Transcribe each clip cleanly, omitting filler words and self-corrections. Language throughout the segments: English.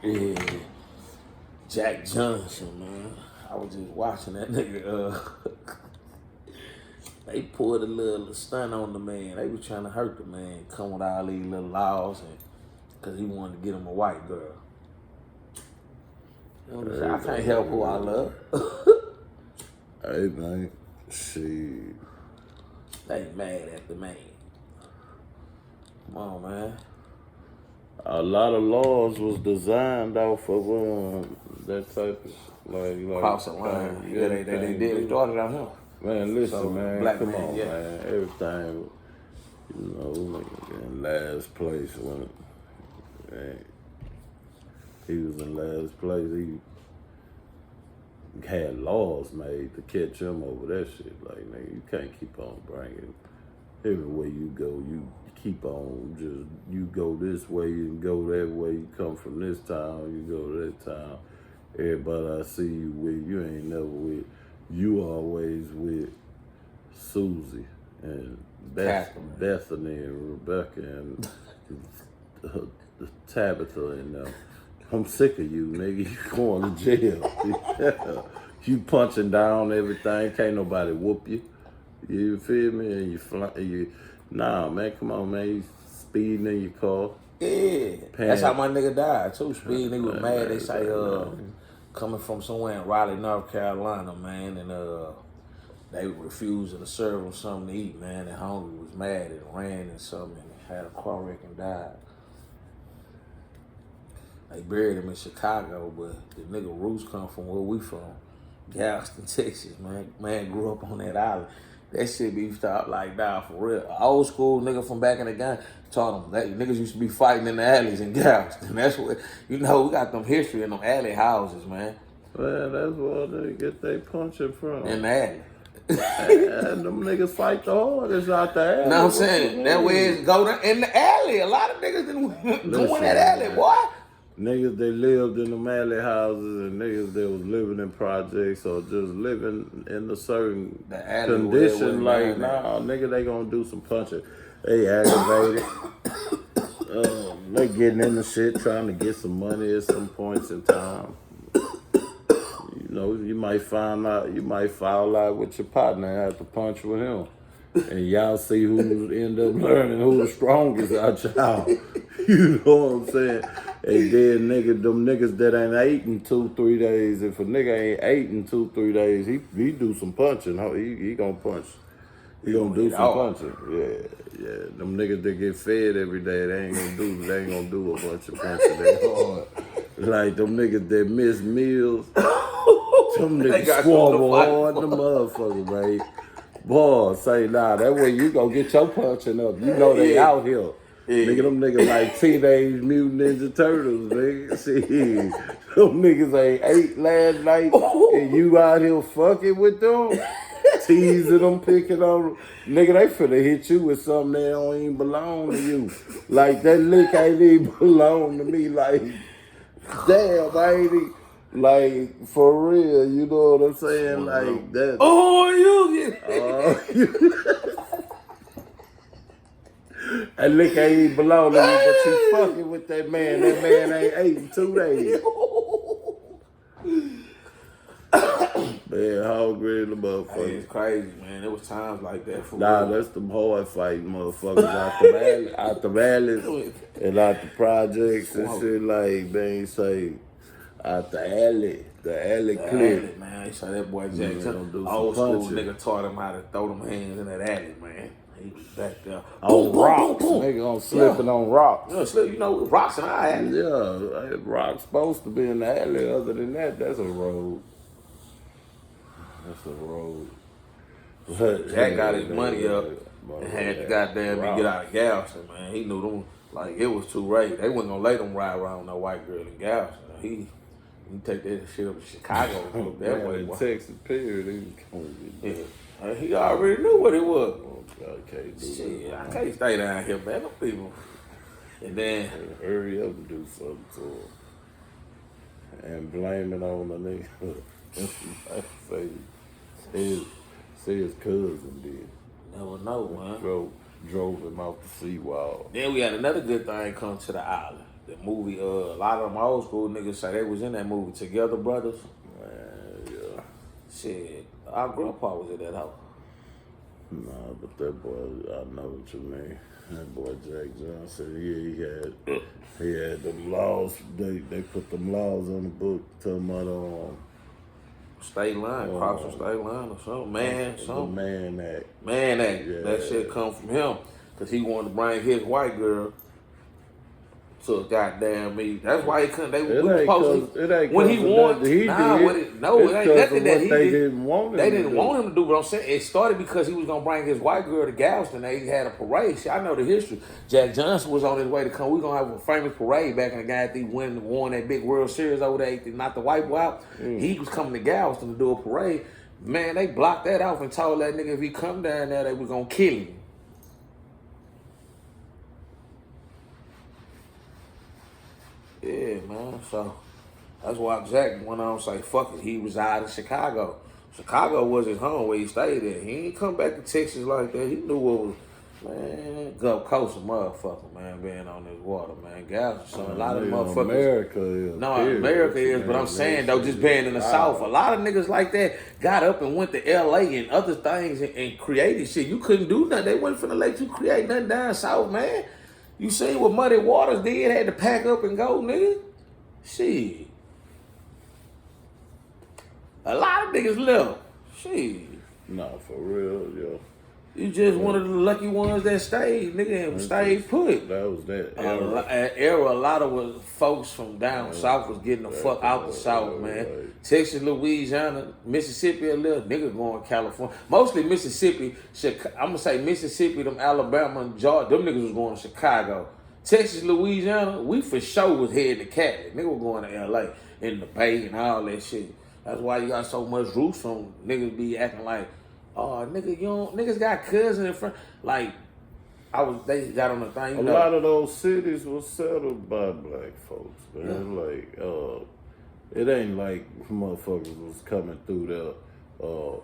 Yeah, Jack Johnson, man. I was just watching that nigga. They pulled a little stunt on the man. They was trying to hurt the man, come with all these little laws, and because he wanted to get him a white girl. You know what I'm saying? I can't help who I love. Hey, man. Shit. They mad at the man. Come on, man. A lot of laws was designed off of that type of Cross the line. Yeah, they did. They started on him. Man, listen, So, man. black Come man, on, yeah. man. Everything, nigga in last place when he was in last place. He had laws made to catch him over that shit. Like, nigga, you can't keep on bringing everywhere you go. You keep on you go this way, you go that way. You come from this town, you go to that town. Everybody I see you with, you ain't never with. You always with Susie and Bethany and Rebecca and Tabitha and I'm sick of you, nigga. You going to jail. You punching down everything. Can't nobody whoop you. You feel me? And nah, man, come on, man. You speeding in your car. Yeah. That's how my nigga died, too. Speeding. He was mad. They say, coming from somewhere in Raleigh, North Carolina, man, and they refused to serve him something to eat, man. And hungry, was mad and ran and something and had a car wreck and died. They buried him in Chicago, but the nigga roots come from where we from, Galveston, Texas, man. Man grew up on that island. That shit be stopped like that for real. An old school nigga from back in the game taught them that niggas used to be fighting in the alleys in Galveston. That's what, we got them history in them alley houses, man. Man, that's where they get their punching from. In the alley. And them niggas fight the hardest out the alley. Know what I'm saying? That way it's go in the alley. A lot of niggas didn't go in that alley, boy. Niggas that lived in them alley houses and niggas that was living in projects or just living in a certain condition, like, nah, nigga, they gonna do some punching. They aggravated. They getting into shit, trying to get some money at some points in time. You know, you might fall out with your partner and have to punch with him. And y'all see who end up learning who the strongest out y'all. You know what I'm saying? And then them niggas that ain't ate in 2-3 days, if a nigga ain't ate in 2-3 days, he do some punching. He gonna punch. He gonna do some punching. Yeah. Them niggas that get fed every day, they ain't gonna do a bunch of punching. Like them niggas that miss meals, them niggas squabble hard the motherfucker, man. Boy, say nah, that way you gonna get your punching up. You know they out here. Yeah. Nigga, them niggas like Teenage Mutant Ninja Turtles, nigga. See, them niggas ain't ate last night and you out here fucking with them, teasing them, picking on them. Nigga, they finna hit you with something that don't even belong to you. Like, that lick ain't even belong to me. Like, damn, I ain't even... Like, for real, you know what I'm saying? Like, that. Oh, you get That lick ain't even belong to me, but you fucking with that man. That man ain't ate in 2 days. Man, hungry in the motherfucker. Hey, it's crazy, man. There was times like that for real. That's them hard fighting motherfuckers out the valleys and out the projects and shit. Like, they say, out the alley clip. Man, they saw that boy Jack old school nigga taught him how to throw them hands in that alley, man. He was back there. On rocks. Nigga on slipping on rocks. You know, rocks in our alley. Yeah, rocks supposed to be in the alley. Other than that, that's a road. Jack got his money up and had to goddamn get out of Galveston, man. He knew them, like, it was too late. They wasn't gonna let them ride around no white girl in Galveston. He take that shit up to Chicago and look that way. Texas, period. He already knew what it was. I can't do shit, I can't stay down here, man. Them people. And then hurry up and do something to him. And blame it on the nigga. Say his cousin did. Never know, man. Drove him off the seawall. Then we had another good thing come to the island. The movie, a lot of them old school niggas say they was in that movie Together Brothers. Man, yeah. Shit, our grandpa was in that house. Nah, but that boy, I know what you mean. That boy Jack Johnson, he had them laws. They put them laws on the book talking about State line, crossing state line or something. the Man Act. Man Act. Yeah. That shit come from him. Cause he wanted to bring his white girl to goddamn me. That's why he couldn't. When he wanted, it ain't nothing that he didn't want him. They didn't want him to do. But I'm saying it started because he was gonna bring his white girl to Galveston. They had a parade. See, I know the history. Jack Johnson was on his way to come. We gonna have a famous parade back in the guy that won that big World Series over there. Knocked the white boy out. He was coming to Galveston to do a parade. Man, they blocked that off and told that nigga if he come down there, they was gonna kill him. Yeah, man. So that's why Jack went on and say, fuck it. He resided in Chicago. Chicago was his home where he stayed at. He ain't come back to Texas like that. He knew what was, man, Gulf Coast a motherfucker, man, being on this water, man. Galveston, a lot of motherfuckers. America is, but I'm saying, though, just being in the South, a lot of niggas like that got up and went to L.A. and other things and created shit. You couldn't do nothing. They wasn't finna let you create nothing down South, man. You seen what Muddy Waters did? Had to pack up and go, nigga. Shit. A lot of niggas left. Shit. Nah, for real, yo. You just one of the lucky ones that stayed, nigga, and stayed put. That was that era. A lot of folks from down south was getting the fuck out the south, man. Right. Texas, Louisiana, Mississippi, a little nigga going to California. Mostly Mississippi. I'm gonna say Mississippi, them Alabama and Georgia, them niggas was going to Chicago. Texas, Louisiana, we for sure was heading to Cali. Nigga was going to LA in the Bay and all that shit. That's why you got so much roots from niggas be acting like, oh, nigga, niggas got cousins and friends. Like, they got on the thing. A lot of those cities were settled by black folks, man. Yeah. Like, it ain't like motherfuckers was coming through there,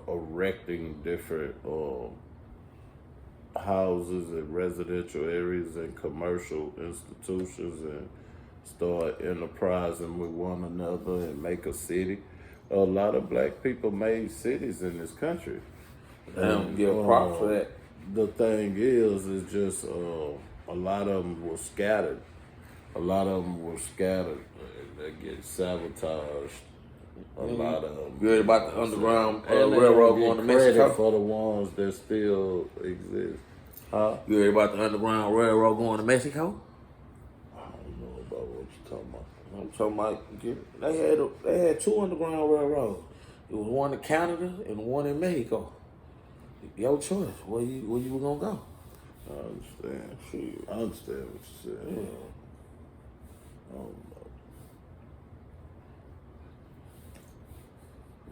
erecting different houses and residential areas and commercial institutions and start enterprising with one another and make a city. A lot of black people made cities in this country. Give props for that. The thing is just a lot of them were scattered. They get sabotaged. A lot of them. You heard about the Underground Railroad going to Mexico? For the ones that still exist. Huh? You heard about the Underground Railroad going to Mexico? I don't know about what you're talking about. I'm talking about they had two Underground Railroads. It was one in Canada and one in Mexico. Your choice. Where you were gonna go? I understand. I understand what you said. Yeah. I don't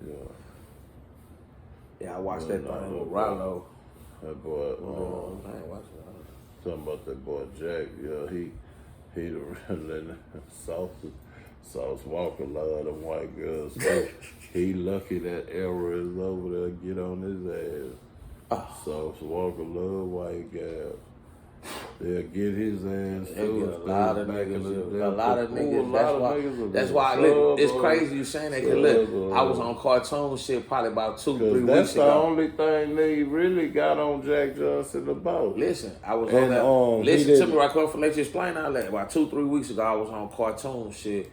know. Yeah, I watched that thing with Rollo. That boy. I ain't watched that. Talking about that boy Jack. Yeah, he the Sauce Walker love them white girls. So he lucky that era is over there. Get on his ass. Sauce Walker love white girls. They'll get his ass. They'll get a lot of niggas. That's why it's crazy you saying that. Cause look, I was on cartoon shit probably about 2-3 weeks ago. That's the only thing they really got on Jack Johnson about. Listen, I was on that. Listen to me right quick. Let you explain all that. About 2-3 weeks ago, I was on cartoon shit.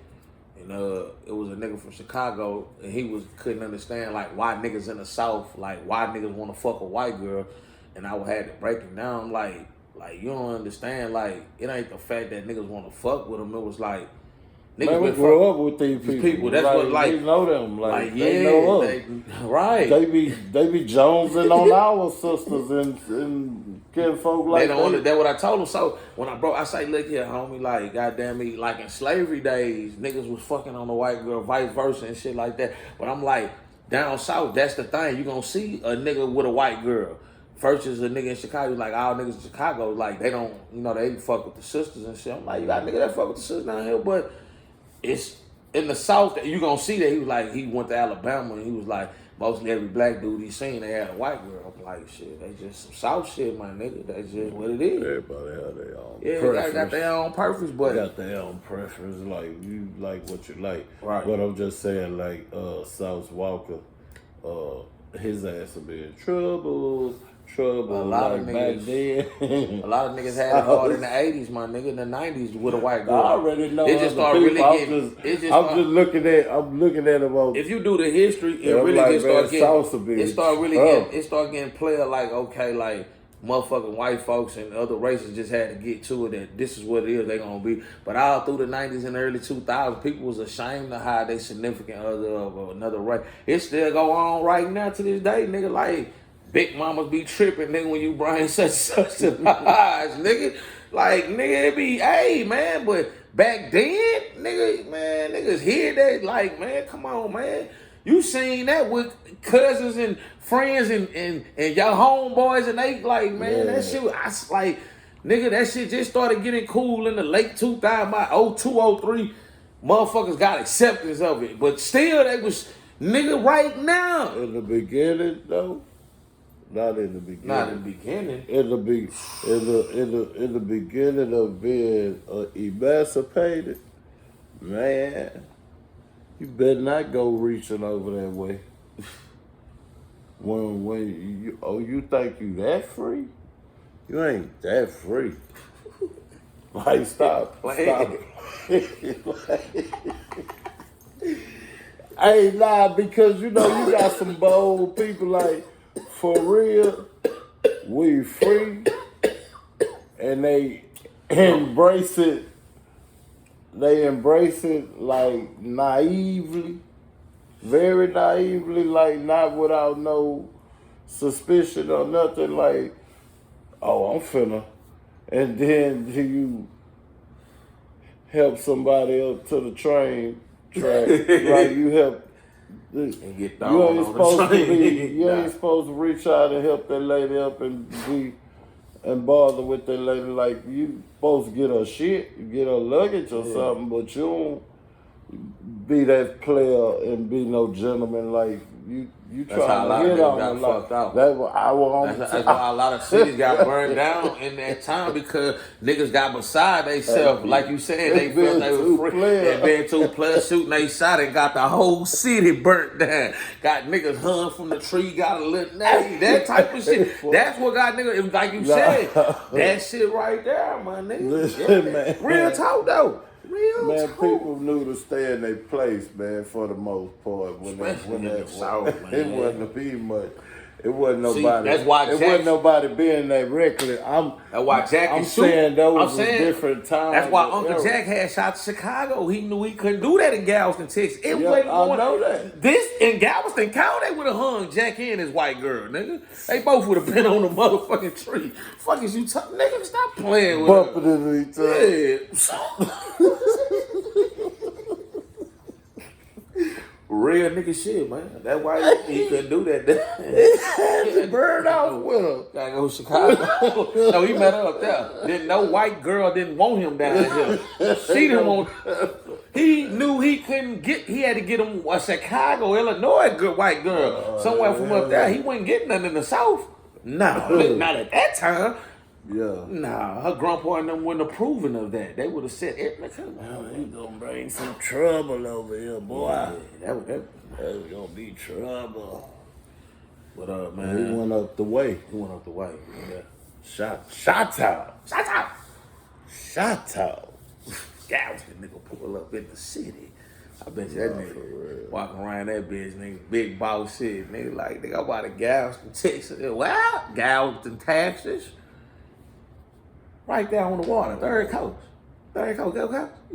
And it was a nigga from Chicago, and he couldn't understand like why niggas in the South, like why niggas want to fuck a white girl, and I had to break him down like you don't understand, like it ain't the fact that niggas want to fuck with them. It was like niggas we grew up with these people. That's like, what like they know them, like yeah, they know us. Right? They be jonesing on our sisters and getting folk like that. That's what I told them. So when I say, look here, homie, like goddamn me, like in slavery days, niggas was fucking on the white girl, vice versa and shit like that. But I'm like, down south, that's the thing. You gonna see a nigga with a white girl. Versus a nigga in Chicago, like all niggas in Chicago, like they don't, they fuck with the sisters and shit. I'm like, you got a nigga that fuck with the sisters down here, but it's in the South that you gonna see that he was like, he went to Alabama and he was like, mostly every black dude he seen, they had a white girl. I'm like, shit, they just some South shit, my nigga. That's just what it is. Everybody have their own preference. They got their own preference, but they got their own preference. Like, you like what you like. Right. But I'm just saying, like, South Walker, his ass will be in trouble. A lot of niggas had it hard in the 80s, my nigga. In the 90s with a white girl. I already know. It just started really getting. I'm looking at about. If you do the history, it really like, just started getting. It started getting player like, okay, like motherfucking white folks and other races just had to get to it that this is what it is they gonna be. But all through the 90s and early 2000s, people was ashamed to hide their significant other of another race. It still go on right now to this day, nigga. Like. Big mamas be tripping, nigga, when you bring such to the eyes, nigga. Like, nigga, it be, hey, man, but back then, nigga, man, niggas hear that, like, man, come on, man. You seen that with cousins and friends and your homeboys, and they, like, man, that shit, nigga, that shit just started getting cool in the late 2000s, by 02, 03, motherfuckers got acceptance of it. But still, they was, nigga, right now. In the beginning, though. Not in the beginning. Not in the beginning. In the beginning of being emancipated, man, you better not go reaching over that way. When you think you that free? You ain't that free. Like stop. Hey, nah, because you know you got some bold people like. For real, we free, and they embrace it. They embrace it like naively, very naively, like not without no suspicion or nothing. Like, oh, I'm finna, and then do you help somebody up to the train track? Like you help. And get you ain't supposed to reach out and help that lady up and bother with that lady like you supposed to get her shit, get her luggage or something, but you don't be that player and be no gentleman like you trying to hit on them. Like, that's why a lot of cities got burned down in that time because niggas got beside themselves. Like you said, they felt they were free. They been too players shooting they shot and got the whole city burnt down. Got niggas hung from the tree, got a little name, that type of shit. That's what got niggas, like you said, that shit right there, my nigga. Listen, man. Real talk though. Man, people knew to stay in their place, man, for the most part. It wasn't be much. It wasn't nobody. That's why it wasn't nobody being that reckless. That's why Jack I'm saying those were different times. That's why Uncle Jack had shot to Chicago. He knew he couldn't do that in Galveston, Texas. I know that. This in Galveston County, they would have hung Jack and his white girl, nigga. They both would have been on the motherfucking tree. Fuck is you talking, nigga? Stop playing with bumping into each other. Yeah. Real nigga shit, man. That's why he couldn't do that. He burned out with him. Gotta go to Chicago. No, he met her up there. Then no white girl didn't want him down there. She didn't want. He knew he couldn't get. He had to get him a Chicago, Illinois good white girl somewhere from up there. He wasn't getting nothing in the South. No, not at that time. Yeah. Nah, her grandpa and them wouldn't approving of that. They would have said, you gonna bring some trouble over here, boy. Yeah, that's gonna be trouble. But man, he went up the way. Yeah. Shot out. Galveston nigga pull up in the city. I bet you that nigga walking around that bitch, nigga, big boss shit, nigga. Like, nigga, I'm out of Galveston, Texas. Well, Galveston, Texas. Right there on the water, third coast. You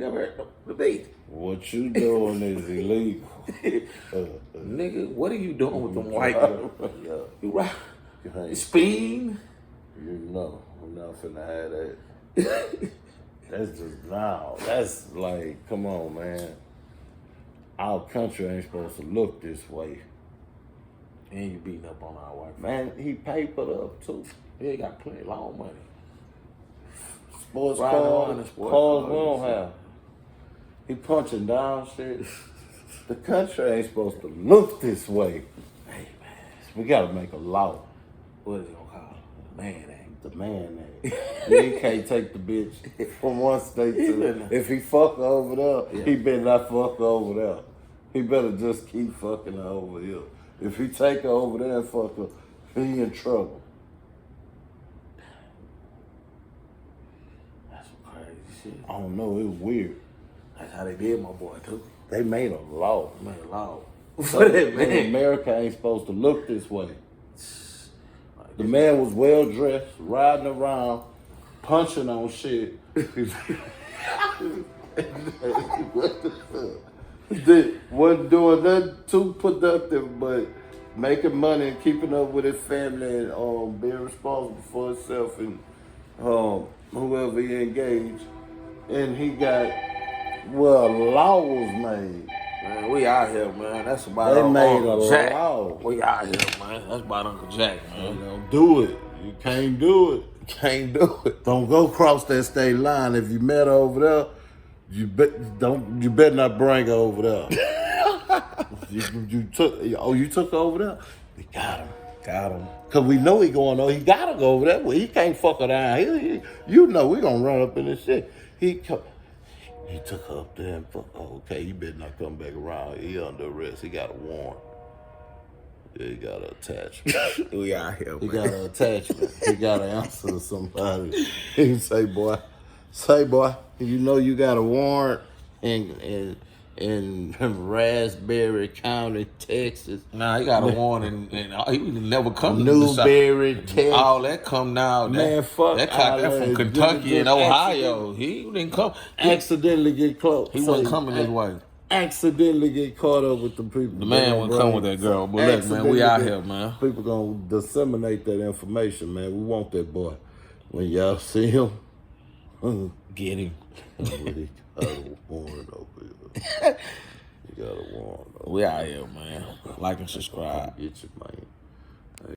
ever heard the beach? What you doing is illegal. Nigga, what are you doing with them white girls? You right? You speeding? You know, I'm not finna have that. That's just now. That's like, come on, man. Our country ain't supposed to look this way. And you beating up on our white man. He papered up too. Yeah, he got plenty of long money. Sports cars we don't have. He punching down shit. The country ain't supposed to look this way. Hey, We gotta make a law. What is it gonna call it? Man Act. The Man Act. He can't take the bitch from one state to if he fuck her over there, he better not fuck her over there. He better just keep fucking her over here. If he take her over there and fuck her, he in trouble. That's some crazy shit. I don't know, it was weird. That's how they did my boy too. They made a law. Made a law. So America ain't supposed to look this way. The man was well dressed, riding around, punching on shit. Wasn't doing nothing too productive, but making money and keeping up with his family and being responsible for himself and whoever he engaged. And he got, well, a law was made. Man, we out here, man. That's about They made Uncle a Jack. law. We out here, man. That's about Uncle Jack, man. You know, do it. You can't do it. Can't do it. Don't go across that state line. If you met her over there, you better not bring her over there. you took her over there? We got him. Got him. Cause we know he going on. He gotta go over there. Well, he can't fuck her down. You know we gonna run up in this shit. He took her up there and fuck. Oh, okay, he better not come back around. He under arrest. He got a warrant. Yeah, he got an attachment. We out here, He man. got an attachment. He got to answer to somebody. He can say, boy, you know you got a warrant in Raspberry County, Texas. Nah, he got a warrant and he would never come Newberry, Texas. All that come now. Man, fuck that cop that from Kentucky and Ohio. He didn't come. Accidentally get close. He wasn't coming his way. Accidentally get caught up with the people. The man wouldn't come with that girl. But look, man, we out here, man. People gonna disseminate that information, man. We want that boy. When y'all see him, Get him. he got a warrant over here. He got a warrant over We out here, man. Like and subscribe. here. Get your man.